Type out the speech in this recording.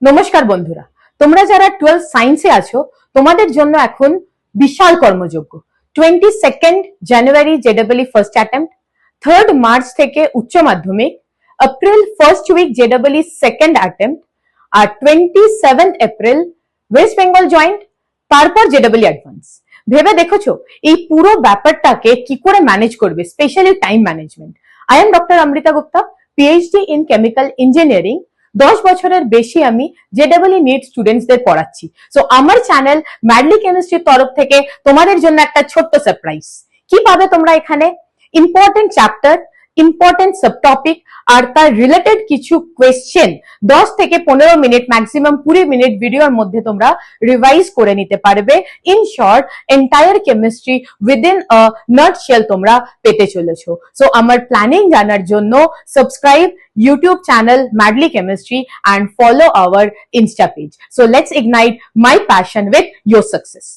নমস্কার বন্ধুরা, তোমরা যারা 12 সায়েন্সে আছো তোমাদের জন্য এখন বিশাল কর্মযজ্ঞ। 22nd জানুয়ারি জেডব্লিউ ফার্স্ট অ্যাটেম্প্ট, 3rd মার্চ থেকে উচ্চ মাধ্যমিক, এপ্রিল ফার্স্ট উইক জেডব্লিউ সেকেন্ড অ্যাটেম্প্ট, আর 27th April West Bengal joint, তারপর জেডব্লিউ অ্যাডভান্স। ভেবে দেখেছো এই পুরো ব্যাপারটাকে কি করে ম্যানেজ করবে, specially time management. I am doctor Amrita Gupta, PhD in chemical engineering. 10 বছরের বেশি আমি জেডব্লিউ নিট স্টুডেন্টসদের পড়াচ্ছি। সো আমার চ্যানেল ম্যাডলি কেমিস্ট্রির তরফ থেকে তোমাদের জন্য একটা ছোট্ট সারপ্রাইজ। কি পাবে তোমরা এখানে? ইম্পর্টেন্ট চ্যাপ্টার, ইম্পর্টেন্ট সাবটপিক আর তার রিলেটেড কিছু কোয়েশ্চেন 10 থেকে 15 মিনিট, ম্যাক্সিমাম 20 মিনিট ভিডিওর মধ্যে তোমরা রিভাইজ করে নিতে পারবে। In short, entire chemistry within a nutshell তোমরা পেতে চলেছো। সো আমার প্ল্যানিং জানার জন্য subscribe YouTube channel Madly Chemistry and follow our Insta page. So let's ignite my passion with your success.